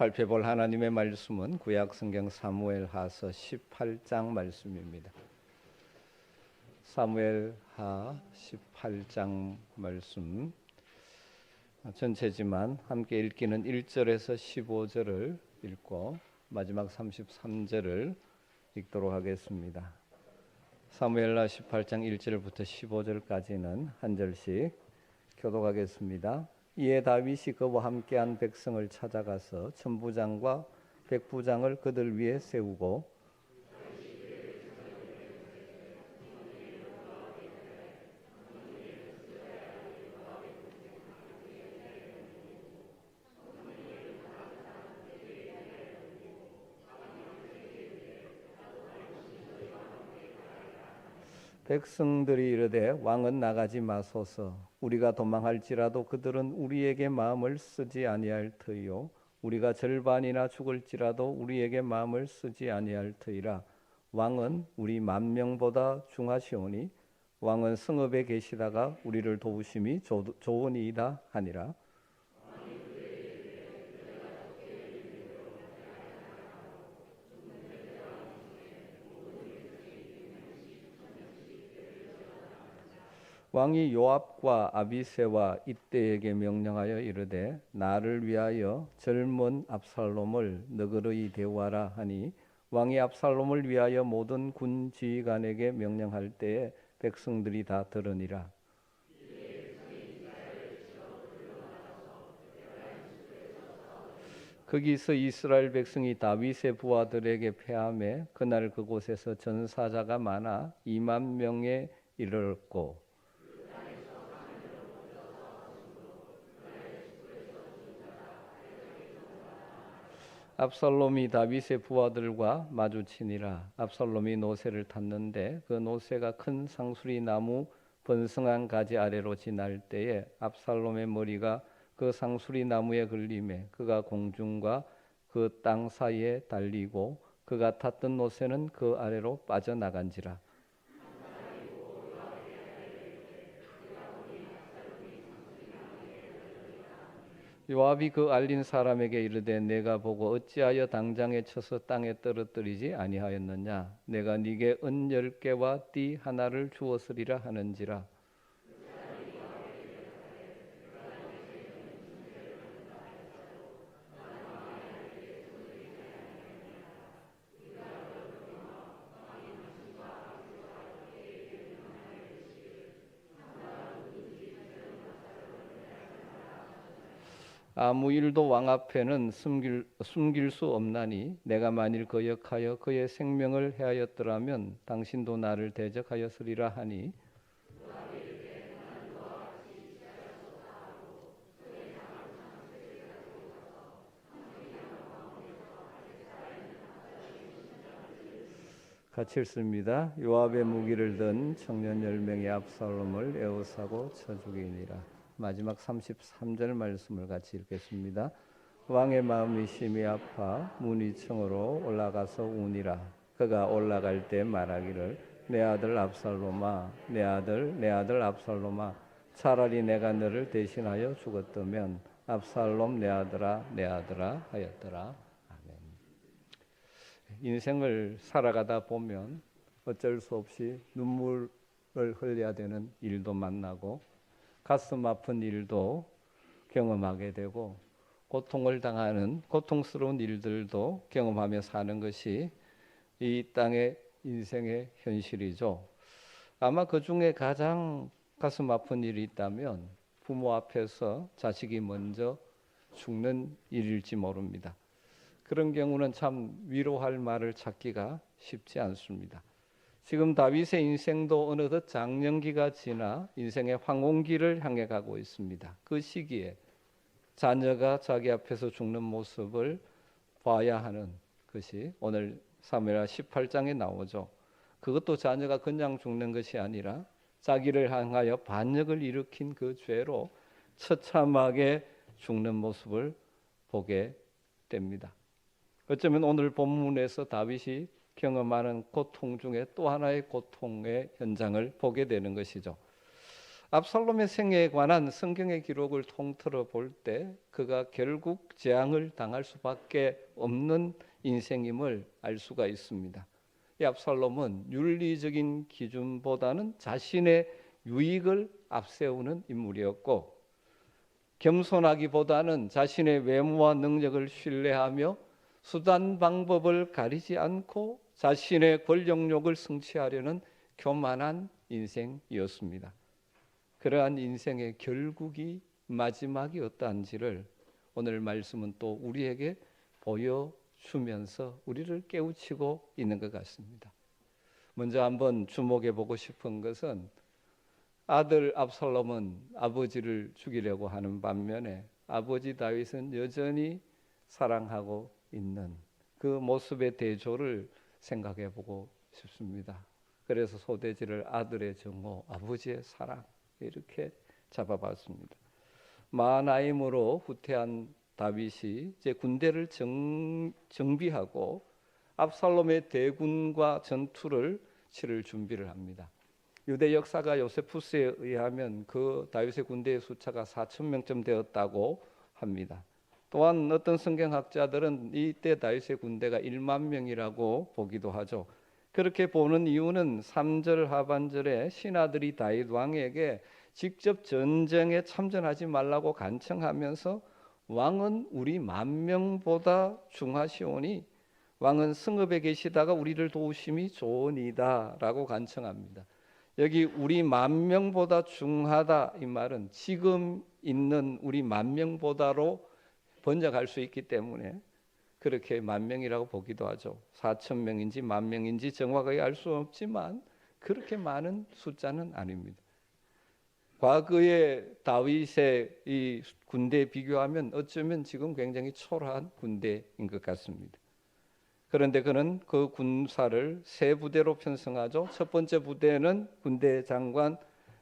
살펴볼 하나님의 말씀은 구약성경 사무엘하서 18장 말씀입니다. 사무엘하 18장 말씀 전체지만 함께 읽기는 1절에서 15절을 읽고 마지막 33절을 읽도록 하겠습니다. 사무엘하 18장 1절부터 15절까지는 한 절씩 교독하겠습니다. 이에 다윗이 그와 함께한 백성을 찾아가서 천부장과 백부장을 그들 위에 세우고 백성들이 이르되 왕은 나가지 마소서. 우리가 도망할지라도 그들은 우리에게 마음을 쓰지 아니할 터이요 우리가 절반이나 죽을지라도 우리에게 마음을 쓰지 아니할 터이라. 왕은 우리 10,000명보다 중하시오니 왕은 성읍에 계시다가 우리를 도우심이 좋으니이다 하니라. 왕이 요압과 아비새와 이때에게 명령하여 이르되 나를 위하여 젊은 압살롬을 너그러이 대우하라 하니 왕이 압살롬을 위하여 모든 군 지휘관에게 명령할 때에 백성들이 다 들으니라. 거기서 이스라엘 백성이 다윗의 부하들에게 패하매 그날 그곳에서 전사자가 많아 20,000명에 이르렀고 압살롬이 다윗의 부하들과 마주치니라. 압살롬이 노새를 탔는데 그 노새가 큰 상수리 나무 번성한 가지 아래로 지날 때에 압살롬의 머리가 그 상수리 나무에 걸림에 그가 공중과 그 땅 사이에 달리고 그가 탔던 노새는 그 아래로 빠져나간지라. 요압이 그 알린 사람에게 이르되 내가 보고 어찌하여 당장에 쳐서 땅에 떨어뜨리지 아니하였느냐. 내가 네게 은 10개와 띠 하나를 주었으리라 하는지라. 아무 일도 왕 앞에는 숨길 수 없나니 내가 만일 거역하여 그의 생명을 해하였더라면 당신도 나를 대적하였으리라 하니 같이 읽습니다. 요압의 무기를 든 청년 10명이 압살롬을 에워싸고 쳐 죽이니라. 마지막 33절 말씀을 같이 읽겠습니다. 왕의 마음이 심히 아파 문위층으로 올라가서 우니라. 그가 올라갈 때 말하기를 내 아들 압살롬아 내 아들 압살롬아 차라리 내가 너를 대신하여 죽었다면 압살롬 내 아들아 하였더라. 아멘. 인생을 살아가다 보면 어쩔 수 없이 눈물을 흘려야 되는 일도 만나고 가슴 아픈 일도 경험하게 되고 고통을 당하는 고통스러운 일들도 경험하며 사는 것이 이 땅의 인생의 현실이죠. 아마 그 중에 가장 가슴 아픈 일이 있다면 부모 앞에서 자식이 먼저 죽는 일일지 모릅니다. 그런 경우는 참 위로할 말을 찾기가 쉽지 않습니다. 지금 다윗의 인생도 어느덧 장년기가 지나 인생의 황혼기를 향해 가고 있습니다. 그 시기에 자녀가 자기 앞에서 죽는 모습을 봐야 하는 것이 오늘 사무엘하 18장에 나오죠. 그것도 자녀가 그냥 죽는 것이 아니라 자기를 향하여 반역을 일으킨 그 죄로 처참하게 죽는 모습을 보게 됩니다. 어쩌면 오늘 본문에서 다윗이 경험하는 고통 중에 또 하나의 고통의 현장을 보게 되는 것이죠. 압살롬의 생애에 관한 성경의 기록을 통틀어 볼 때 그가 결국 재앙을 당할 수밖에 없는 인생임을 알 수가 있습니다. 이 압살롬은 윤리적인 기준보다는 자신의 유익을 앞세우는 인물이었고, 겸손하기보다는 자신의 외모와 능력을 신뢰하며 수단 방법을 가리지 않고 자신의 권력욕을 성취하려는 교만한 인생이었습니다. 그러한 인생의 결국이 마지막이 어떠한지를 오늘 말씀은 또 우리에게 보여주면서 우리를 깨우치고 있는 것 같습니다. 먼저 한번 주목해 보고 싶은 것은 아들 압살롬은 아버지를 죽이려고 하는 반면에 아버지 다윗은 여전히 사랑하고 있는 그 모습의 대조를 생각해 보고 싶습니다. 그래서 소대지를 아들의 정오, 아버지의 사랑 이렇게 잡아봤습니다. 마하나임으로 후퇴한 다윗이 이제 군대를 정비하고 압살롬의 대군과 전투를 치를 준비를 합니다. 유대 역사가 요세푸스에 의하면 그 다윗의 군대의 숫자가 4,000명쯤 되었다고 합니다. 또한 어떤 성경학자들은 이때 다윗의 군대가 1만 명이라고 보기도 하죠. 그렇게 보는 이유는 3절 하반절에 신하들이 다윗 왕에게 직접 전쟁에 참전하지 말라고 간청하면서 왕은 우리 10,000명보다 중하시오니 왕은 성읍에 계시다가 우리를 도우심이 좋으니이다 라고 간청합니다. 여기 우리 10,000명보다 중하다 이 말은 지금 있는 우리 10,000명보다로 번역할 수 있기 때문에 그렇게 10,000명이라고 보기도 하죠. 4,000명인지 10,000명인지 정확하게 알 수 없지만 그렇게 많은 숫자는 아닙니다. 과거의 다윗의 이 군대에 비교하면 어쩌면 지금 굉장히 초라한 군대인 것 같습니다. 그런데 그는 그 군사를 세 부대로 편성하죠. 첫 번째 부대는 군대 장관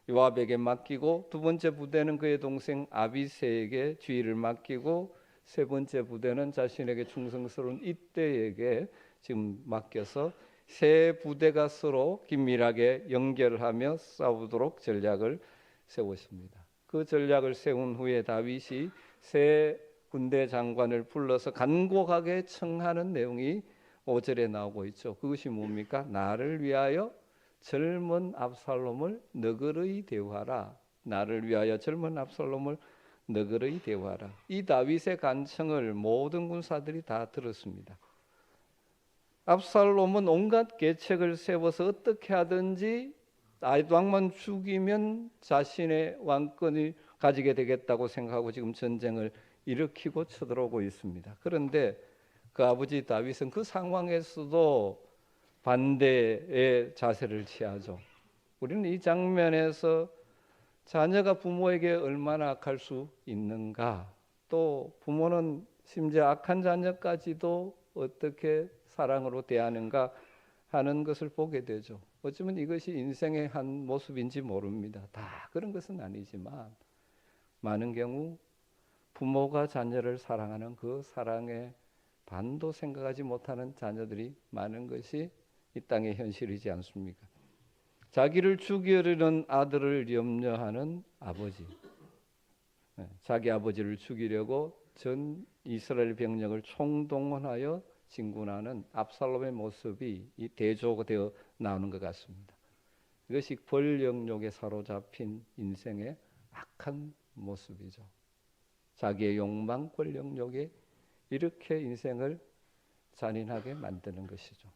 요압에게 맡기고, 두 번째 부대는 그의 동생 아비새에게 주의를 맡기고, 세 번째 부대는 자신에게 충성스러운 이때에게 지금 맡겨서 세 부대가 서로 긴밀하게 연결하며 싸우도록 전략을 세웠습니다. 그 전략을 세운 후에 다윗이 세 군대 장관을 불러서 간곡하게 청하는 내용이 5절에 나오고 있죠. 그것이 뭡니까? 나를 위하여 젊은 압살롬을 너그러이 대우하라. 나를 위하여 젊은 압살롬을 너그러이 대우하라. 이 다윗의 간청을 모든 군사들이 다 들었습니다. 압살롬은 온갖 계책을 세워서 어떻게 하든지 다윗 왕만 죽이면 자신의 왕권을 가지게 되겠다고 생각하고 지금 전쟁을 일으키고 쳐들어오고 있습니다. 그런데 그 아버지 다윗은 그 상황에서도 반대의 자세를 취하죠. 우리는 이 장면에서 자녀가 부모에게 얼마나 악할 수 있는가, 또 부모는 심지어 악한 자녀까지도 어떻게 사랑으로 대하는가 하는 것을 보게 되죠. 어쩌면 이것이 인생의 한 모습인지 모릅니다. 다 그런 것은 아니지만 많은 경우 부모가 자녀를 사랑하는 그 사랑의 반도 생각하지 못하는 자녀들이 많은 것이 이 땅의 현실이지 않습니까? 자기를 죽이려는 아들을 염려하는 아버지, 자기 아버지를 죽이려고 전 이스라엘 병력을 총동원하여 진군하는 압살롬의 모습이 이 대조가 되어 나오는 것 같습니다. 이것이 권력욕에 사로잡힌 인생의 악한 모습이죠. 자기의 욕망, 권력욕에 이렇게 인생을 잔인하게 만드는 것이죠.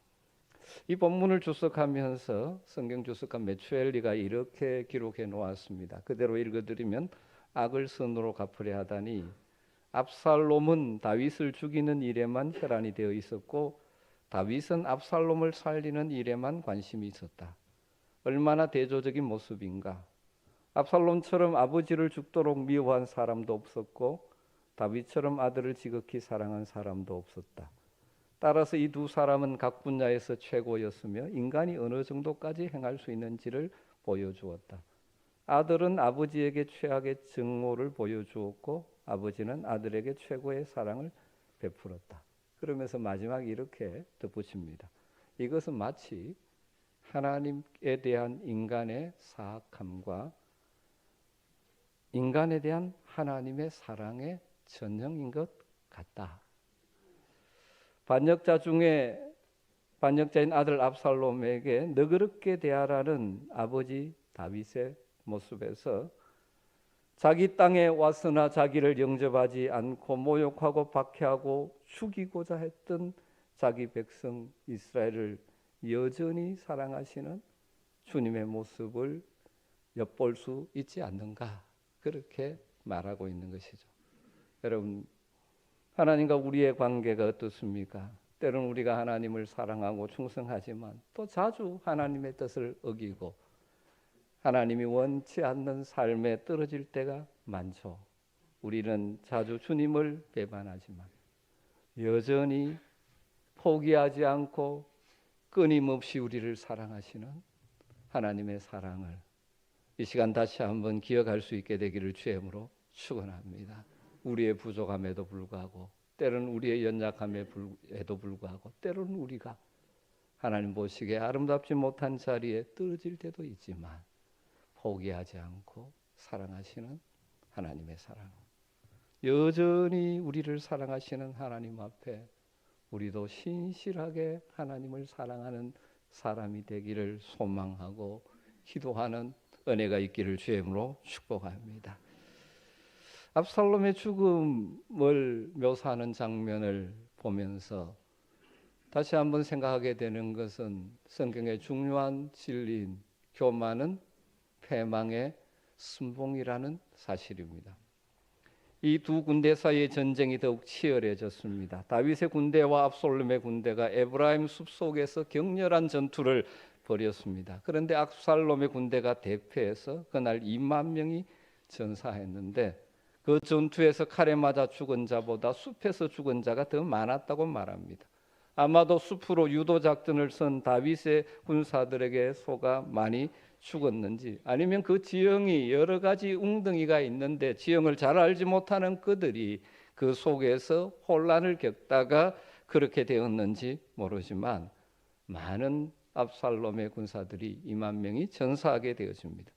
이 본문을 주석하면서 성경 주석가 메추엘리가 이렇게 기록해 놓았습니다. 그대로 읽어드리면 악을 선으로 갚으려 하다니 압살롬은 다윗을 죽이는 일에만 혈안이 되어 있었고 다윗은 압살롬을 살리는 일에만 관심이 있었다. 얼마나 대조적인 모습인가. 압살롬처럼 아버지를 죽도록 미워한 사람도 없었고 다윗처럼 아들을 지극히 사랑한 사람도 없었다. 따라서 이 두 사람은 각 분야에서 최고였으며 인간이 어느 정도까지 행할 수 있는지를 보여주었다. 아들은 아버지에게 최악의 증오를 보여주었고 아버지는 아들에게 최고의 사랑을 베풀었다. 그러면서 마지막에 이렇게 덧붙입니다. 이것은 마치 하나님에 대한 인간의 사악함과 인간에 대한 하나님의 사랑의 전형인 것 같다. 반역자인 아들 압살롬에게 너그럽게 대하라는 아버지 다윗의 모습에서 자기 땅에 왔으나 자기를 영접하지 않고 모욕하고 박해하고 죽이고자 했던 자기 백성 이스라엘을 여전히 사랑하시는 주님의 모습을 엿볼 수 있지 않는가, 그렇게 말하고 있는 것이죠. 여러분, 하나님과 우리의 관계가 어떻습니까? 때로는 우리가 하나님을 사랑하고 충성하지만 또 자주 하나님의 뜻을 어기고 하나님이 원치 않는 삶에 떨어질 때가 많죠. 우리는 자주 주님을 배반하지만 여전히 포기하지 않고 끊임없이 우리를 사랑하시는 하나님의 사랑을 이 시간 다시 한번 기억할 수 있게 되기를 주의 이름으로 축원합니다. 우리의 부족함에도 불구하고, 때로는 우리의 연약함에도 불구하고, 때로는 우리가 하나님 보시기에 아름답지 못한 자리에 떨어질 때도 있지만 포기하지 않고 사랑하시는 하나님의 사랑, 여전히 우리를 사랑하시는 하나님 앞에 우리도 신실하게 하나님을 사랑하는 사람이 되기를 소망하고 기도하는 은혜가 있기를 주의 이름으로 축복합니다. 압살롬의 죽음을 묘사하는 장면을 보면서 다시 한번 생각하게 되는 것은 성경의 중요한 진리인 교만은 패망의 순봉이라는 사실입니다. 이 두 군대 사이의 전쟁이 더욱 치열해졌습니다. 다윗의 군대와 압살롬의 군대가 에브라임 숲속에서 격렬한 전투를 벌였습니다. 그런데 압살롬의 군대가 대패해서 그날 2만 명이 전사했는데 그 전투에서 칼에 맞아 죽은 자보다 숲에서 죽은 자가 더 많았다고 말합니다. 아마도 숲으로 유도 작전을 선 다윗의 군사들에게 속아 많이 죽었는지, 아니면 그 지형이 여러 가지 웅덩이가 있는데 지형을 잘 알지 못하는 그들이 그 속에서 혼란을 겪다가 그렇게 되었는지 모르지만 많은 압살롬의 군사들이 2만 명이 전사하게 되어집니다.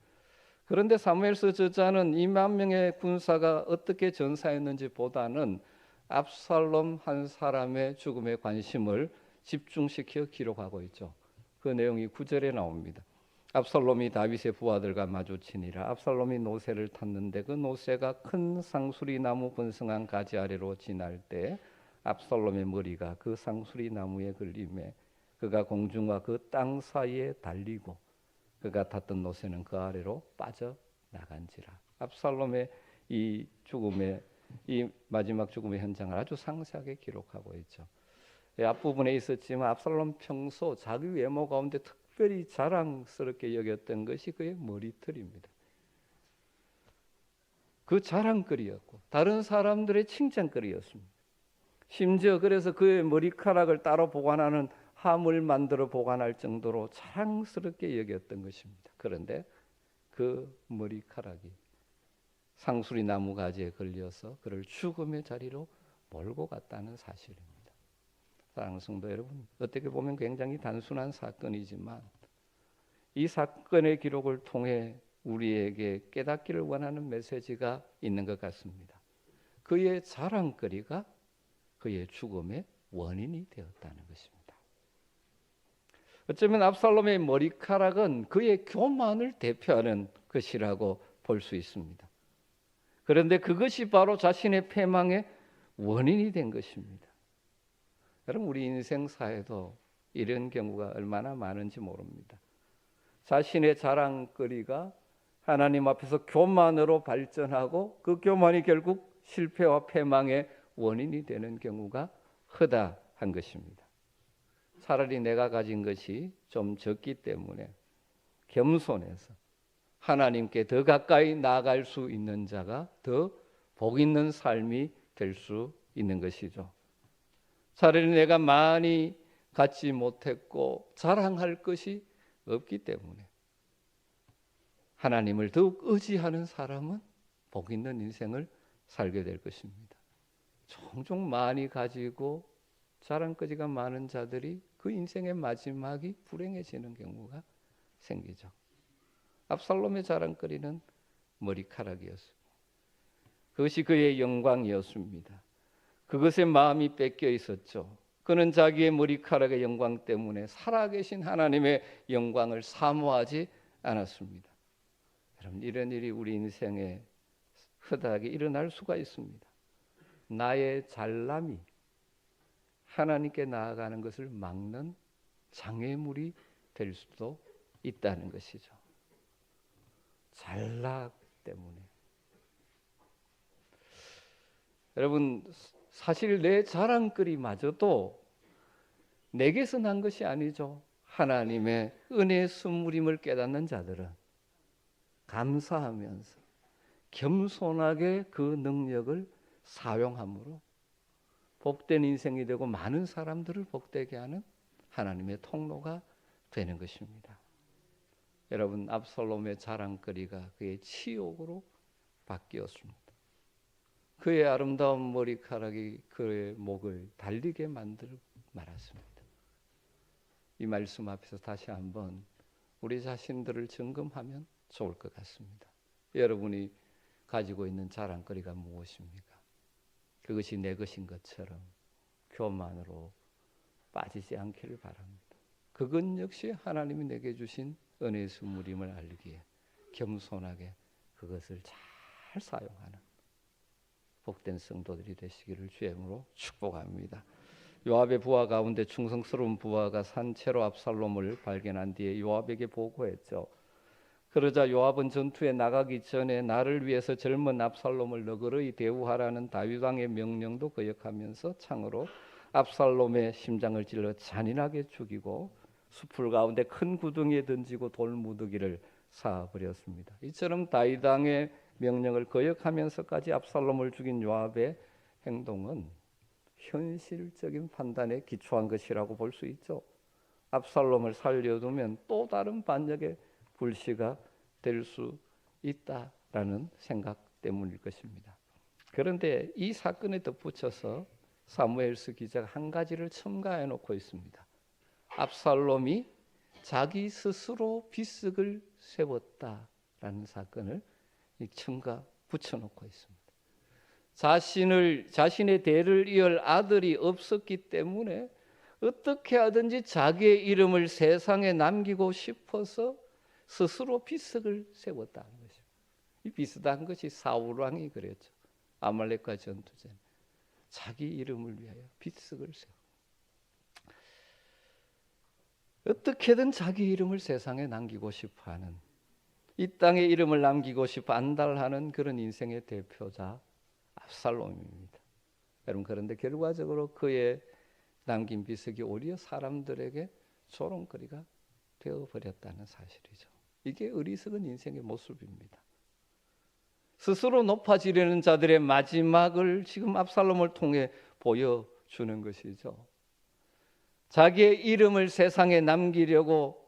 그런데 사무엘서 저자는 2만 명의 군사가 어떻게 전사했는지 보다는 압살롬 한 사람의 죽음에 관심을 집중시켜 기록하고 있죠. 그 내용이 9절에 나옵니다. 압살롬이 다윗의 부하들과 마주치니라. 압살롬이 노새를 탔는데 그 노새가 큰 상수리 나무 번성한 가지 아래로 지날 때 압살롬의 머리가 그 상수리 나무에 걸림에 그가 공중과 그 땅 사이에 달리고 그가 탔던 노새는 그 아래로 빠져나간지라. 압살롬의 이 죽음의 이 마지막 죽음의 현장을 아주 상세하게 기록하고 있죠. 앞부분에 있었지만 압살롬 평소 자기 외모 가운데 특별히 자랑스럽게 여겼던 것이 그의 머리털입니다. 그 자랑거리였고 다른 사람들의 칭찬거리였습니다. 심지어 그래서 그의 머리카락을 따로 보관하는 함을 만들어 보관할 정도로 자랑스럽게 여겼던 것입니다. 그런데 그 머리카락이 상수리 나무 가지에 걸려서 그를 죽음의 자리로 몰고 갔다는 사실입니다. 사랑하는 성도 여러분, 어떻게 보면 굉장히 단순한 사건이지만 이 사건의 기록을 통해 우리에게 깨닫기를 원하는 메시지가 있는 것 같습니다. 그의 자랑거리가 그의 죽음의 원인이 되었다는 것입니다. 어쩌면 압살롬의 머리카락은 그의 교만을 대표하는 것이라고 볼 수 있습니다. 그런데 그것이 바로 자신의 패망의 원인이 된 것입니다. 여러분, 우리 인생사에도 이런 경우가 얼마나 많은지 모릅니다. 자신의 자랑거리가 하나님 앞에서 교만으로 발전하고 그 교만이 결국 실패와 패망의 원인이 되는 경우가 허다한 것입니다. 차라리 내가 가진 것이 좀 적기 때문에 겸손해서 하나님께 더 가까이 나아갈 수 있는 자가 더 복 있는 삶이 될 수 있는 것이죠. 차라리 내가 많이 갖지 못했고 자랑할 것이 없기 때문에 하나님을 더욱 의지하는 사람은 복 있는 인생을 살게 될 것입니다. 종종 많이 가지고 자랑거리가 많은 자들이 그 인생의 마지막이 불행해지는 경우가 생기죠. 압살롬의 자랑거리는 머리카락이었어요. 그것이 그의 영광이었습니다. 그것에 마음이 뺏겨 있었죠. 그는 자기의 머리카락의 영광 때문에 살아계신 하나님의 영광을 사모하지 않았습니다. 여러분, 이런 일이 우리 인생에 흔하게 일어날 수가 있습니다. 나의 잘남이 하나님께 나아가는 것을 막는 장애물이 될 수도 있다는 것이죠. 잘나기 때문에. 여러분, 사실 내 자랑거리마저도 내게서 난 것이 아니죠. 하나님의 은혜의 선물임을 깨닫는 자들은 감사하면서 겸손하게 그 능력을 사용함으로 복된 인생이 되고 많은 사람들을 복되게 하는 하나님의 통로가 되는 것입니다. 여러분, 압살롬의 자랑거리가 그의 치욕으로 바뀌었습니다. 그의 아름다운 머리카락이 그의 목을 달리게 만들고 말았습니다. 이 말씀 앞에서 다시 한번 우리 자신들을 점검하면 좋을 것 같습니다. 여러분이 가지고 있는 자랑거리가 무엇입니까? 그것이 내 것인 것처럼 교만으로 빠지지 않기를 바랍니다. 그건 역시 하나님이 내게 주신 은혜의 선물임을 알기에 겸손하게 그것을 잘 사용하는 복된 성도들이 되시기를 주의 이름으로 축복합니다. 요압의 부하 가운데 충성스러운 부하가 산채로 압살롬을 발견한 뒤에 요압에게 보고했죠. 그러자 요압은 전투에 나가기 전에 나를 위해서 젊은 압살롬을 너그러이 대우하라는 다윗 왕의 명령도 거역하면서 창으로 압살롬의 심장을 찔러 잔인하게 죽이고 수풀 가운데 큰 구덩이에 던지고 돌무더기를 쌓아버렸습니다. 이처럼 다윗 왕의 명령을 거역하면서까지 압살롬을 죽인 요압의 행동은 현실적인 판단에 기초한 것이라고 볼 수 있죠. 압살롬을 살려두면 또 다른 반역의 불씨가 될 수 있다라는 생각 때문일 것입니다. 그런데 이 사건에 덧붙여서 사무엘서 기자가 한 가지를 첨가해 놓고 있습니다. 압살롬이 자기 스스로 비석을 세웠다라는 사건을 첨가 붙여놓고 있습니다. 자신의 대를 이을 아들이 없었기 때문에 어떻게 하든지 자기의 이름을 세상에 남기고 싶어서 스스로 비석을 세웠다는 것입니다. 이 비슷한 것이 사울 왕이 그랬죠. 아말렉과 전투전에 자기 이름을 위하여 비석을 세워. 어떻게든 자기 이름을 세상에 남기고 싶어하는, 이 땅에 이름을 남기고 싶어 안달하는 그런 인생의 대표자 압살롬입니다. 여러분, 그런데 결과적으로 그의 남긴 비석이 오히려 사람들에게 조롱거리가 되어버렸다는 사실이죠. 이게 어리석은 인생의 모습입니다. 스스로 높아지려는 자들의 마지막을 지금 압살롬을 통해 보여주는 것이죠. 자기의 이름을 세상에 남기려고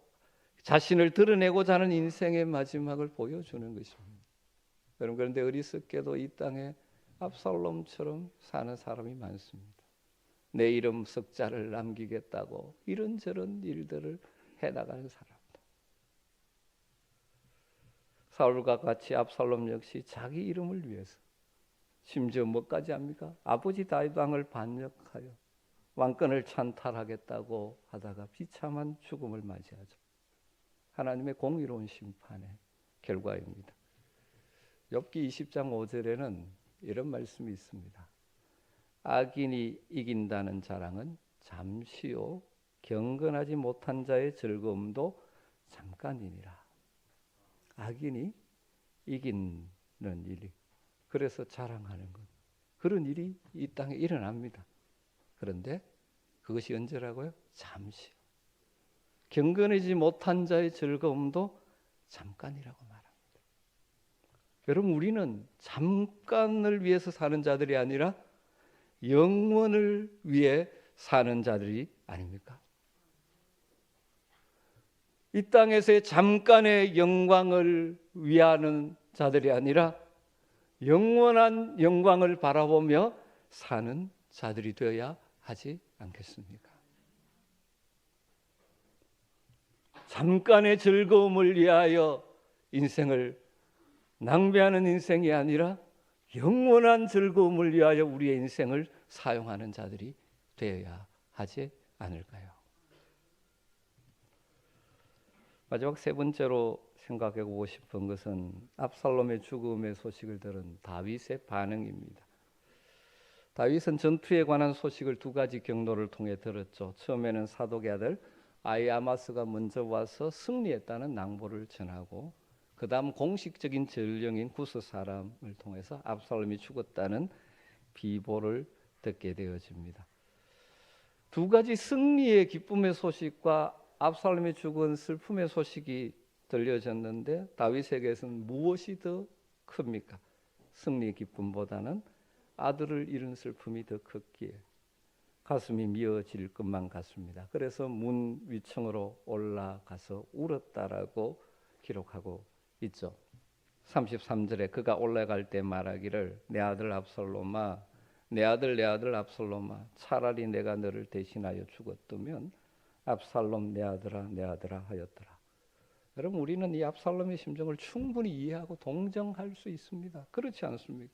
자신을 드러내고자 하는 인생의 마지막을 보여주는 것입니다. 여러분, 그런데 어리석게도 이 땅에 압살롬처럼 사는 사람이 많습니다. 내 이름 석자를 남기겠다고 이런저런 일들을 해나가는 사람들. 사울과 같이 압살롬 역시 자기 이름을 위해서, 심지어 뭐까지 합니까? 아버지 다윗 왕을 반역하여 왕권을 찬탈하겠다고 하다가 비참한 죽음을 맞이하죠. 하나님의 공의로운 심판의 결과입니다. 욥기 20장 5절에는 이런 말씀이 있습니다. 악인이 이긴다는 자랑은 잠시요, 경건하지 못한 자의 즐거움도 잠깐이니라. 악인이 이기는 일이, 그래서 자랑하는 것, 그런 일이 이 땅에 일어납니다. 그런데 그것이 언제라고요? 잠시. 경건하지 못한 자의 즐거움도 잠깐이라고 말합니다. 여러분, 우리는 잠깐을 위해서 사는 자들이 아니라 영원을 위해 사는 자들이 아닙니까? 이 땅에서의 잠깐의 영광을 위하는 자들이 아니라 영원한 영광을 바라보며 사는 자들이 되어야 하지 않겠습니까? 잠깐의 즐거움을 위하여 인생을 낭비하는 인생이 아니라 영원한 즐거움을 위하여 우리의 인생을 사용하는 자들이 되어야 하지 않을까요? 마지막 세 번째로 생각해 보고 싶은 것은 압살롬의 죽음의 소식을 들은 다윗의 반응입니다. 다윗은 전투에 관한 소식을 두 가지 경로를 통해 들었죠. 처음에는 사독의 아들 아히아마스가 먼저 와서 승리했다는 낭보를 전하고, 그 다음 공식적인 전령인 구스 사람을 통해서 압살롬이 죽었다는 비보를 듣게 되어집니다. 두 가지 승리의 기쁨의 소식과 압살롬이 죽은 슬픔의 소식이 들려졌는데, 다윗에게서는 무엇이 더 큽니까? 승리의 기쁨보다는 아들을 잃은 슬픔이 더 컸기에 가슴이 미어질 것만 같습니다. 그래서 문 위층으로 올라가서 울었다라고 기록하고 있죠. 33절에 그가 올라갈 때 말하기를 내 아들 압살롬아, 내 아들 압살롬아, 차라리 내가 너를 대신하여 죽었다면 압살롬 내 아들아 하였더라. 여러분, 우리는 이 압살롬의 심정을 충분히 이해하고 동정할 수 있습니다. 그렇지 않습니까?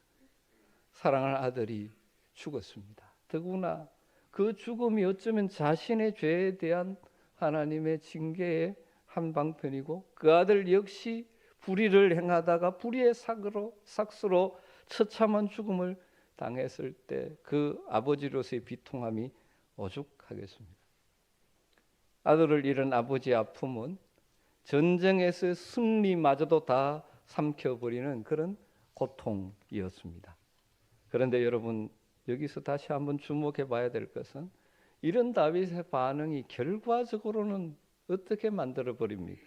사랑하는 아들이 죽었습니다. 더구나 그 죽음이 어쩌면 자신의 죄에 대한 하나님의 징계의 한방편이고, 그 아들 역시 불의를 행하다가 불의의 삭스로 처참한 죽음을 당했을 때 그 아버지로서의 비통함이 오죽하겠습니까? 아들을 잃은 아버지의 아픔은 전쟁에서 승리마저도 다 삼켜버리는 그런 고통이었습니다. 그런데 여러분, 여기서 다시 한번 주목해 봐야 될 것은 이런 다윗의 반응이 결과적으로는 어떻게 만들어 버립니까?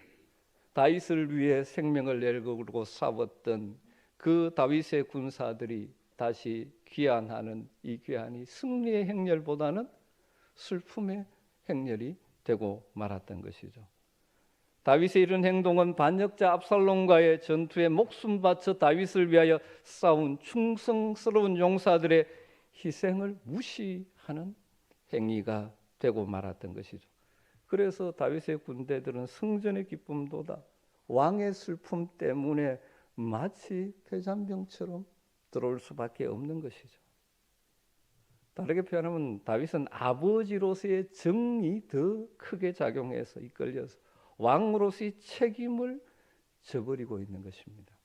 다윗을 위해 생명을 내걸고 싸웠던 그 다윗의 군사들이 다시 귀환하는 이 귀환이 승리의 행렬보다는 슬픔의 행렬이 되고 말았던 것이죠. 다윗의 이런 행동은 반역자 압살롬과의 전투에 목숨 바쳐 다윗을 위하여 싸운 충성스러운 용사들의 희생을 무시하는 행위가 되고 말았던 것이죠. 그래서 다윗의 군대들은 승전의 기쁨보다 왕의 슬픔 때문에 마치 폐잔병처럼 들어올 수밖에 없는 것이죠. 다르게 표현하면 다윗은 아버지로서의 정이 더 크게 작용해서 이끌려서 왕으로서의 책임을 져버리고 있는 것입니다.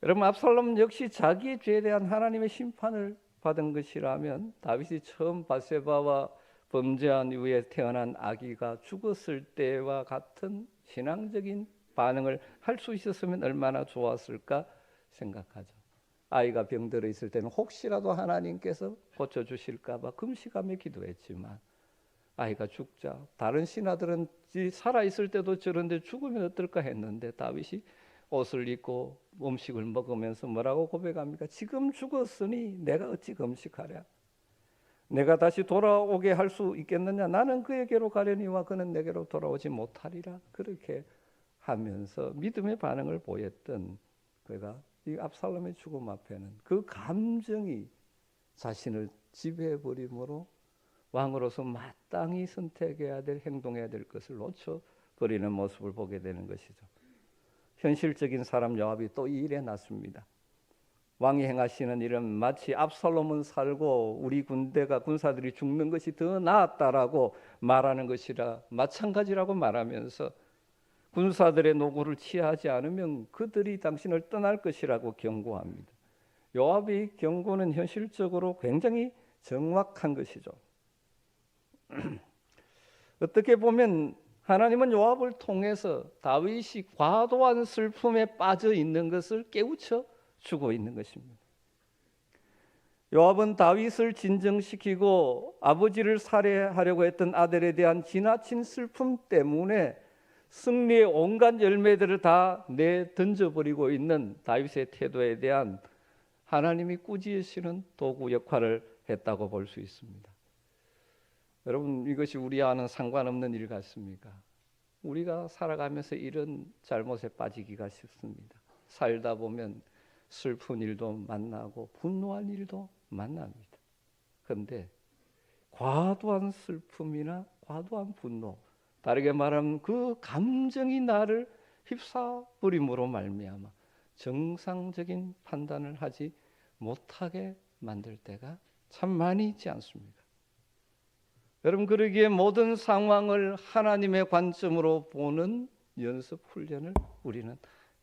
여러분, 압살롬 역시 자기의 죄에 대한 하나님의 심판을 받은 것이라면 다윗이 처음 밧세바와 범죄한 이후에 태어난 아기가 죽었을 때와 같은 신앙적인 반응을 할 수 있었으면 얼마나 좋았을까 생각하죠. 아이가 병들어 있을 때는 혹시라도 하나님께서 고쳐주실까 봐 금식하며 기도했지만, 아이가 죽자 다른 신하들은 살아있을 때도 저런데 죽으면 어떨까 했는데 다윗이 옷을 입고 음식을 먹으면서 뭐라고 고백합니까? 지금 죽었으니 내가 어찌 금식하랴? 내가 다시 돌아오게 할 수 있겠느냐? 나는 그에게로 가려니와 그는 내게로 돌아오지 못하리라. 그렇게 하면서 믿음의 반응을 보였던 그가 이 압살롬의 죽음 앞에는 그 감정이 자신을 지배해버림으로 왕으로서 마땅히 선택해야 될, 행동해야 될 것을 놓쳐버리는 모습을 보게 되는 것이죠. 현실적인 사람 요압이 또 이 일에 났습니다. 왕이 행하시는 일은 마치 압살롬은 살고 우리 군사들이 죽는 것이 더 나았다라고 말하는 것이라 마찬가지라고 말하면서 군사들의 노고를 취하지 않으면 그들이 당신을 떠날 것이라고 경고합니다. 요압의 경고는 현실적으로 굉장히 정확한 것이죠. 어떻게 보면 하나님은 요압을 통해서 다윗이 과도한 슬픔에 빠져 있는 것을 깨우쳐 주고 있는 것입니다. 요압은 다윗을 진정시키고 아버지를 살해하려고 했던 아들에 대한 지나친 슬픔 때문에 승리의 온갖 열매들을 다 내던져버리고 있는 다윗의 태도에 대한 하나님이 꾸짖으시는 도구 역할을 했다고 볼 수 있습니다. 여러분, 이것이 우리와는 상관없는 일 같습니까? 우리가 살아가면서 이런 잘못에 빠지기가 쉽습니다. 살다 보면 슬픈 일도 만나고 분노할 일도 만납니다. 그런데 과도한 슬픔이나 과도한 분노, 다르게 말하면 그 감정이 나를 휩싸버림으로 말미암아 정상적인 판단을 하지 못하게 만들 때가 참 많이 있지 않습니까? 여러분, 그러기에 모든 상황을 하나님의 관점으로 보는 연습 훈련을 우리는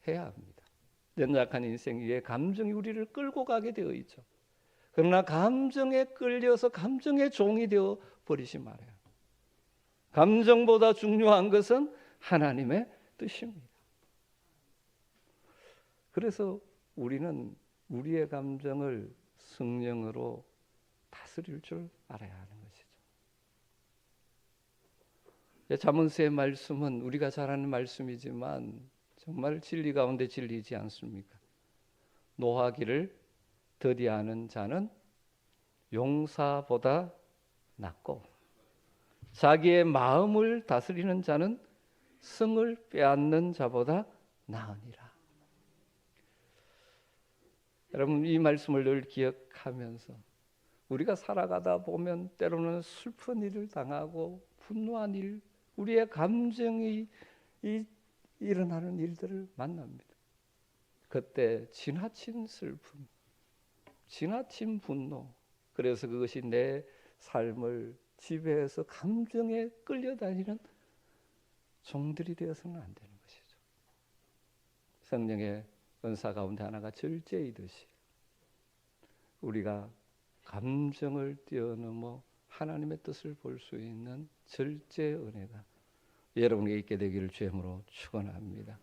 해야 합니다. 연약한 인생 위에 감정이 우리를 끌고 가게 되어 있죠. 그러나 감정에 끌려서 감정의 종이 되어 버리지 말아요. 감정보다 중요한 것은 하나님의 뜻입니다. 그래서 우리는 우리의 감정을 성령으로 다스릴 줄 알아야 하는 것이죠. 잠언서의 말씀은 우리가 잘 아는 말씀이지만 정말 진리 가운데 진리이지 않습니까? 노하기를 더디하는 자는 용사보다 낫고 자기의 마음을 다스리는 자는 성을 빼앗는 자보다 나으니라. 여러분, 이 말씀을 늘 기억하면서 우리가 살아가다 보면 때로는 슬픈 일을 당하고 분노한 일, 우리의 감정이 일어나는 일들을 만납니다. 그때 지나친 슬픔, 지나친 분노, 그래서 그것이 내 삶을 지배해서 감정에 끌려다니는 종들이 되어서는 안 되는 것이죠. 성령의 은사 가운데 하나가 절제이듯이 우리가 감정을 뛰어넘어 하나님의 뜻을 볼 수 있는 절제 은혜가 여러분에게 있게 되기를 주님으로 축원합니다.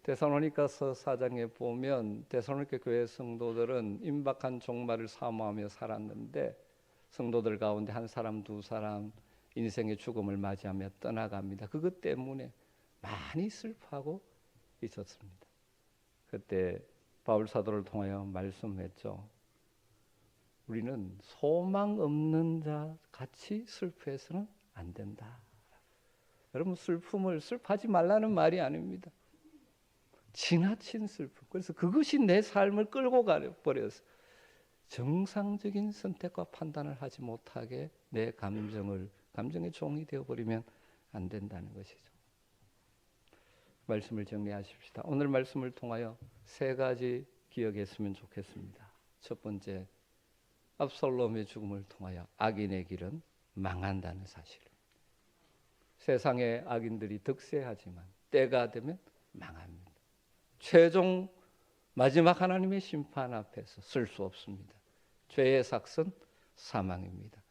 데살로니가서 4장에 보면 데살로니가 교회 성도들은 임박한 종말을 사모하며 살았는데 성도들 가운데 한 사람 두 사람 인생의 죽음을 맞이하며 떠나갑니다. 그것 때문에 많이 슬퍼하고 있었습니다. 그때 바울 사도를 통하여 말씀했죠. 우리는 소망 없는 자 같이 슬퍼해서는 안 된다. 여러분, 슬픔을 슬퍼하지 말라는 말이 아닙니다. 지나친 슬픔. 그래서 그것이 내 삶을 끌고 가버려서 정상적인 선택과 판단을 하지 못하게 내 감정의 종이 되어버리면 안 된다는 것이죠. 말씀을 정리하십시다. 오늘 말씀을 통하여 세 가지 기억했으면 좋겠습니다. 첫 번째, 압살롬의 죽음을 통하여 악인의 길은 망한다는 사실. 세상의 악인들이 득세하지만 때가 되면 망합니다. 최종 마지막 하나님의 심판 앞에서 쓸 수 없습니다. 죄의 삭은 사망입니다.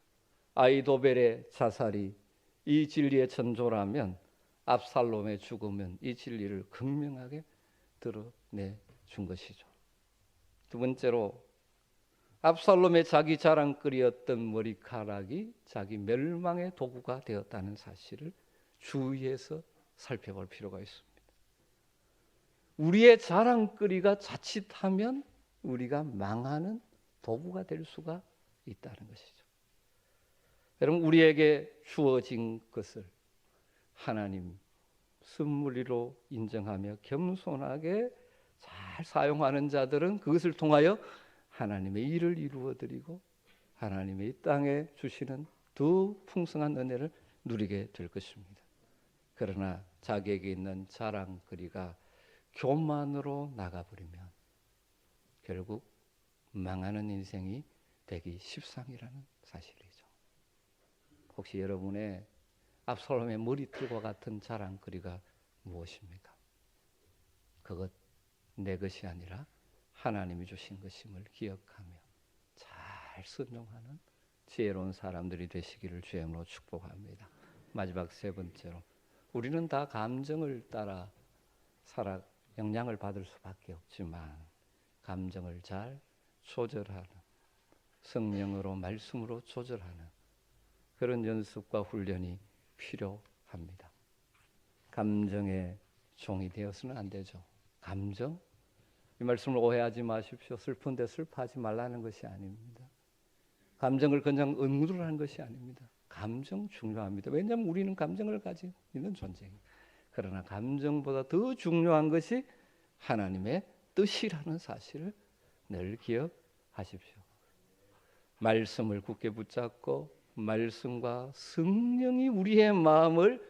아이도벨의 자살이 이 진리의 전조라면 압살롬의 죽음은 이 진리를 극명하게 드러내 준 것이죠. 두 번째로, 압살롬의 자기 자랑거리였던 머리카락이 자기 멸망의 도구가 되었다는 사실을 주의해서 살펴볼 필요가 있습니다. 우리의 자랑거리가 자칫하면 우리가 망하는 도구가 될 수가 있다는 것이죠. 여러분, 우리에게 주어진 것을 하나님 선물로 인정하며 겸손하게 잘 사용하는 자들은 그것을 통하여 하나님의 일을 이루어드리고 하나님의 이 땅에 주시는 더 풍성한 은혜를 누리게 될 것입니다. 그러나 자기에게 있는 자랑거리가 교만으로 나가버리면 결국 망하는 인생이 되기 십상이라는 사실이죠. 혹시 여러분의 압살롬의 머리털과 같은 자랑거리가 무엇입니까? 그것 내 것이 아니라 하나님이 주신 것임을 기억하며 잘 순종하는 지혜로운 사람들이 되시기를 주님으로 축복합니다. 마지막 세 번째로, 우리는 다 감정을 따라 영향을 받을 수밖에 없지만 감정을 잘 조절하는, 성령으로 말씀으로 조절하는 그런 연습과 훈련이 필요합니다. 감정의 종이 되어서는 안 되죠. 감정? 이 말씀을 오해하지 마십시오. 슬픈데 슬퍼하지 말라는 것이 아닙니다. 감정을 그냥 응두하는 것이 아닙니다. 감정 중요합니다. 왜냐하면 우리는 감정을 가지고 있는 존재입니다. 그러나 감정보다 더 중요한 것이 하나님의 뜻이라는 사실을 늘 기억하십시오. 말씀을 굳게 붙잡고 말씀과 성령이 우리의 마음을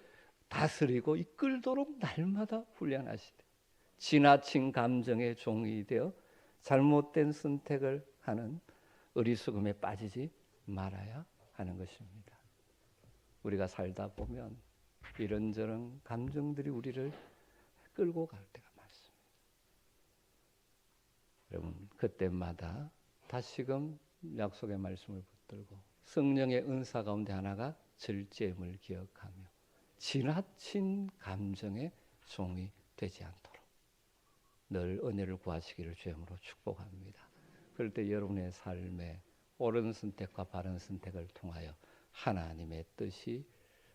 다스리고 이끌도록 날마다 훈련하시되 지나친 감정의 종이 되어 잘못된 선택을 하는 어리석음에 빠지지 말아야 하는 것입니다. 우리가 살다 보면 이런저런 감정들이 우리를 끌고 갈 때가 많습니다. 여러분, 그때마다 다시금 약속의 말씀을 붙들고 성령의 은사 가운데 하나가 절제임을 기억하며 지나친 감정의 종이 되지 않도록 늘 은혜를 구하시기를 주님으로 축복합니다. 그럴 때 여러분의 삶에 옳은 선택과 바른 선택을 통하여 하나님의 뜻이,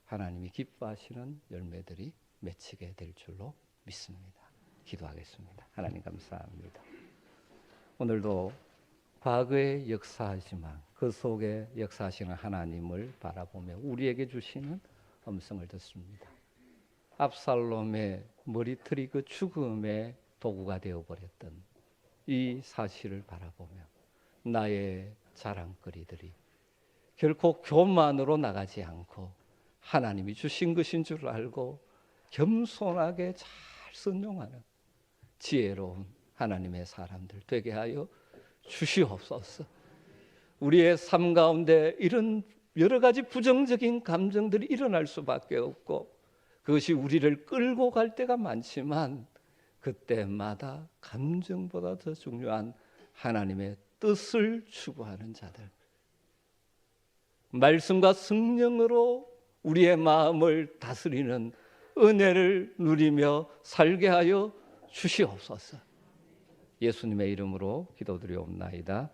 하나님이 기뻐하시는 열매들이 맺히게 될 줄로 믿습니다. 기도하겠습니다. 하나님 감사합니다. 오늘도 과거에 역사하지만 그 속에 역사하시는 하나님을 바라보며 우리에게 주시는 음성을 듣습니다. 압살롬의 머리털이 그 죽음의 도구가 되어버렸던 이 사실을 바라보며 나의 자랑거리들이 결코 교만으로 나가지 않고 하나님이 주신 것인 줄 알고 겸손하게 잘 순종하는 지혜로운 하나님의 사람들 되게 하여 주시옵소서. 우리의 삶 가운데 이런 여러 가지 부정적인 감정들이 일어날 수밖에 없고 그것이 우리를 끌고 갈 때가 많지만 그때마다 감정보다 더 중요한 하나님의 뜻을 추구하는 자들, 말씀과 성령으로 우리의 마음을 다스리는 은혜를 누리며 살게 하여 주시옵소서. 예수님의 이름으로 기도드리옵나이다.